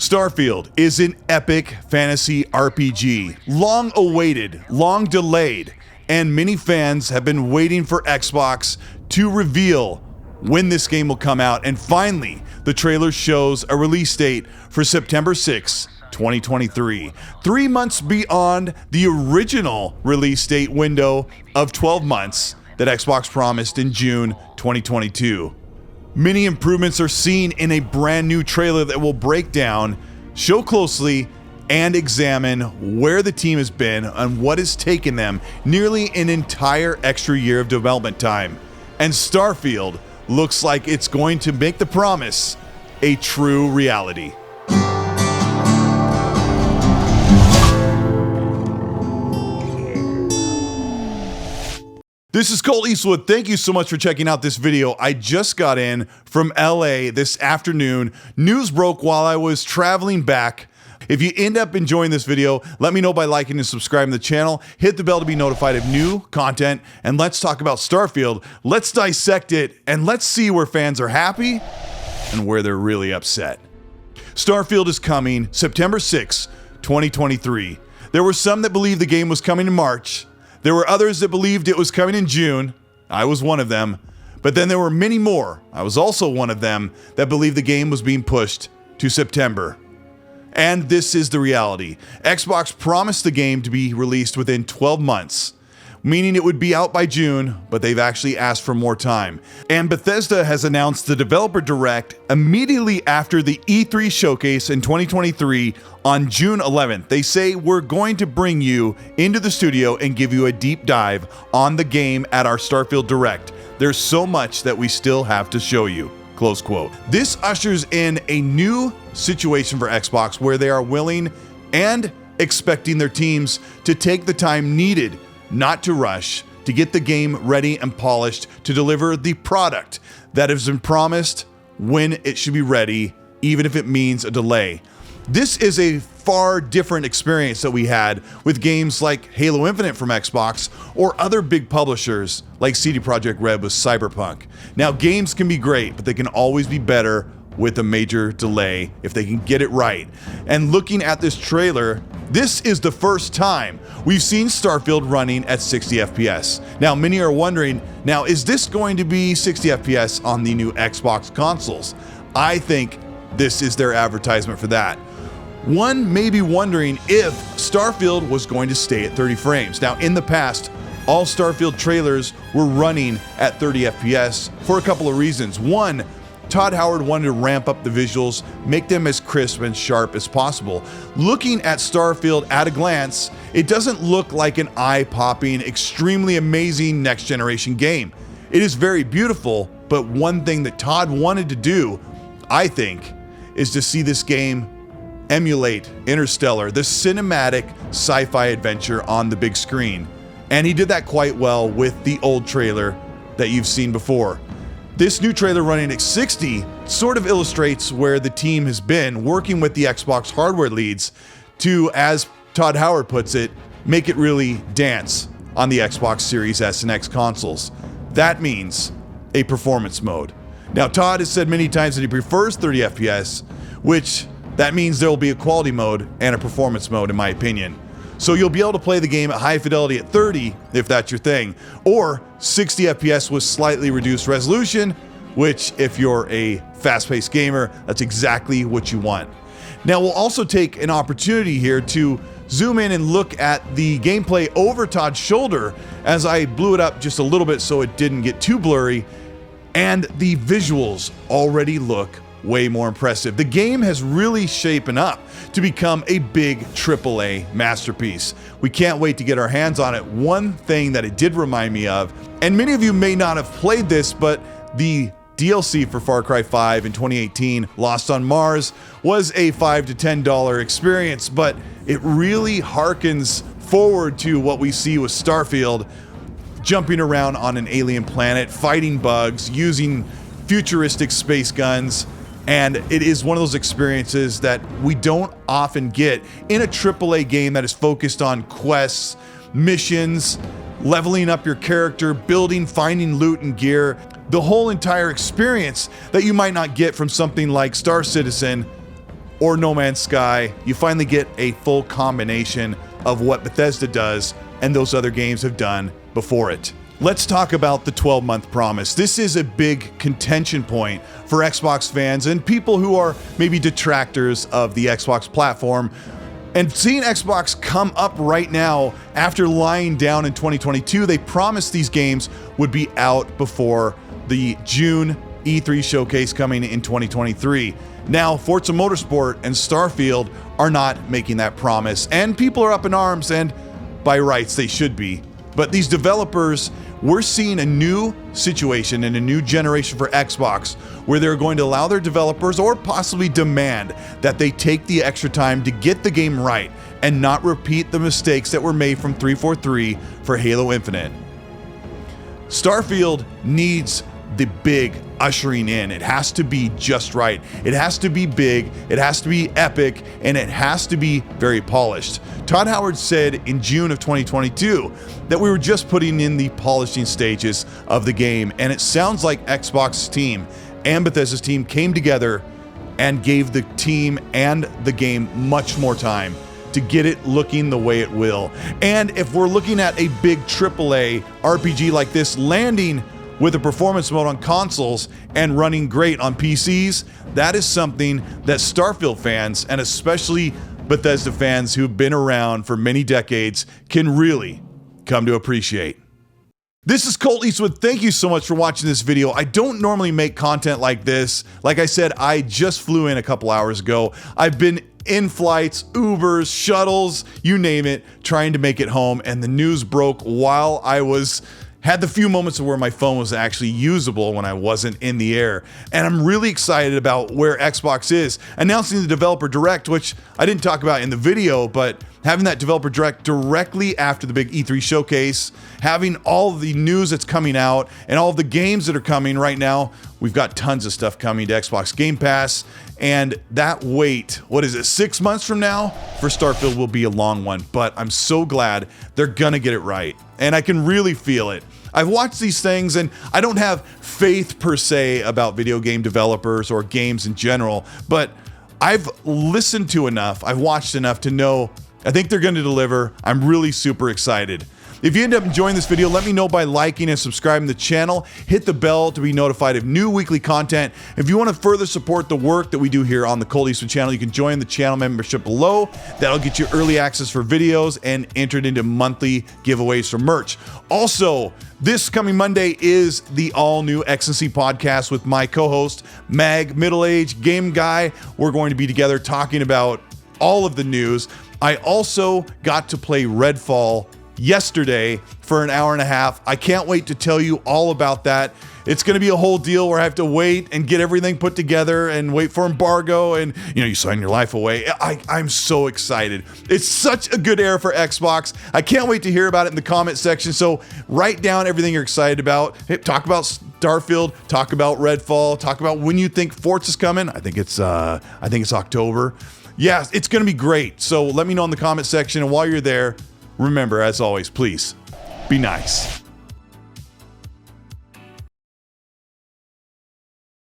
Starfield is an epic fantasy RPG, long awaited, long delayed, and many fans have been waiting for Xbox to reveal when this game will come out, and finally, the trailer shows a release date for September 6, 2023, 3 months beyond the original release date window of 12 months that Xbox promised in June 2022. Many improvements are seen in a brand new trailer that will break down, show closely, and examine where the team has been and what has taken them nearly an entire extra year of development time. And Starfield looks like it's going to make the promise a true reality. This is Colteastwood. Thank you so much for checking out this video. I just got in from LA this afternoon. News broke while I was traveling back. If you end up enjoying this video, let me know by liking and subscribing to the channel. Hit the bell to be notified of new content. And let's talk about Starfield. Let's dissect it and let's see where fans are happy and where they're really upset. Starfield is coming September 6, 2023. There were some that believed the game was coming in March. There were others that believed it was coming in June. I was one of them. But then there were many more, I was also one of them, that believed the game was being pushed to September. And this is the reality. Xbox promised the game to be released within 12 months, meaning it would be out by June, but they've actually asked for more time. And Bethesda has announced the Developer Direct immediately after the E3 showcase in 2023 on June 11th. They say, we're going to bring you into the studio and give you a deep dive on the game at our Starfield Direct. There's so much that we still have to show you. Close quote. This ushers in a new situation for Xbox where they are willing and expecting their teams to take the time needed, not to rush, to get the game ready and polished to deliver the product that has been promised when it should be ready, even if it means a delay. This is a far different experience that we had with games like Halo Infinite from Xbox or other big publishers like CD Projekt Red with Cyberpunk. Now, games can be great, but they can always be better with a major delay if they can get it right. And looking at this trailer, this is the first time we've seen Starfield running at 60 FPS. Now, many are wondering, now is this going to be 60 FPS on the new Xbox consoles? I think this is their advertisement for that. One may be wondering if Starfield was going to stay at 30 frames. Now, in the past, all Starfield trailers were running at 30 FPS for a couple of reasons. One, Todd Howard wanted to ramp up the visuals, make them as crisp and sharp as possible. Looking at Starfield at a glance, it doesn't look like an eye-popping, extremely amazing next-generation game. It is very beautiful, but one thing that Todd wanted to do, I think, is to see this game emulate Interstellar, the cinematic sci-fi adventure on the big screen. And he did that quite well with the old trailer that you've seen before. This new trailer running at 60 sort of illustrates where the team has been working with the Xbox hardware leads to, as Todd Howard puts it, make it really dance on the Xbox Series S and X consoles. That means a performance mode. Now, Todd has said many times that he prefers 30 FPS, which that means there will be a quality mode and a performance mode, in my opinion. So you'll be able to play the game at high fidelity at 30, if that's your thing, or 60 FPS with slightly reduced resolution, which, if you're a fast-paced gamer, that's exactly what you want. Now, we'll also take an opportunity here to zoom in and look at the gameplay over Todd's shoulder as I blew it up just a little bit so it didn't get too blurry, and the visuals already look way more impressive. The game has really shapen up to become a big AAA masterpiece. We can't wait to get our hands on it. One thing that it did remind me of, and many of you may not have played this, but the DLC for Far Cry 5 in 2018, Lost on Mars, was a $5 to $10 experience, but it really harkens forward to what we see with Starfield, jumping around on an alien planet, fighting bugs, using futuristic space guns. And it is one of those experiences that we don't often get in a AAA game that is focused on quests, missions, leveling up your character, building, finding loot and gear. The whole entire experience that you might not get from something like Star Citizen or No Man's Sky. You finally get a full combination of what Bethesda does and those other games have done before it. Let's talk about the 12-month promise. This is a big contention point for Xbox fans and people who are maybe detractors of the Xbox platform. And seeing Xbox come up right now after lying down in 2022, they promised these games would be out before the June E3 showcase coming in 2023. Now, Forza Motorsport and Starfield are not making that promise, and people are up in arms, and by rights they should be. But these developers, we're seeing a new situation and a new generation for Xbox where they're going to allow their developers, or possibly demand, that they take the extra time to get the game right and not repeat the mistakes that were made from 343 for Halo Infinite. Starfield needs the big ushering in. It has to be just right. It has to be big, it has to be epic, and it has to be very polished. Todd Howard said in June of 2022 that we were just putting in the polishing stages of the game, and it sounds like Xbox's team and Bethesda's team came together and gave the team and the game much more time to get it looking the way it will. And if we're looking at a big AAA RPG like this landing with a performance mode on consoles and running great on PCs, that is something that Starfield fans, and especially Bethesda fans who've been around for many decades, can really come to appreciate. This is Colt Eastwood. Thank you so much for watching this video. I don't normally make content like this. Like I said, I just flew in a couple hours ago. I've been in flights, Ubers, shuttles, you name it, trying to make it home, and the news broke while I had the few moments where my phone was actually usable when I wasn't in the air. And I'm really excited about where Xbox is announcing the Developer Direct, which I didn't talk about in the video, but having that Developer Direct directly after the big E3 showcase, having all of the news that's coming out and all of the games that are coming right now. We've got tons of stuff coming to Xbox Game Pass, and that wait, 6 months from now for Starfield will be a long one, but I'm so glad they're gonna get it right, and I can really feel it. I've watched these things, and I don't have faith per se about video game developers or games in general, but I've listened to enough, I've watched enough to know I think they're going to deliver. I'm really super excited. If you end up enjoying this video, let me know by liking and subscribing to the channel. Hit the bell to be notified of new weekly content. If you want to further support the work that we do here on the Colt Eastwood channel, you can join the channel membership below. That'll get you early access for videos and entered into monthly giveaways for merch. Also, this coming Monday is the all-new XNC podcast with my co-host, Mag, middle-aged game guy. We're going to be together talking about all of the news. I also got to play Redfall yesterday for an hour and a half. I can't wait to tell you all about that. It's going to be a whole deal where I have to wait and get everything put together and wait for embargo, and you sign your life away. I'm so excited. It's such a good era for Xbox. I can't wait to hear about it in the comment section. So write down everything you're excited about. Hey, talk about Starfield, talk about Redfall, talk about when you think Forza's coming. I think it's October. Yeah, it's going to be great. So let me know in the comment section. And while you're there, remember, as always, please be nice.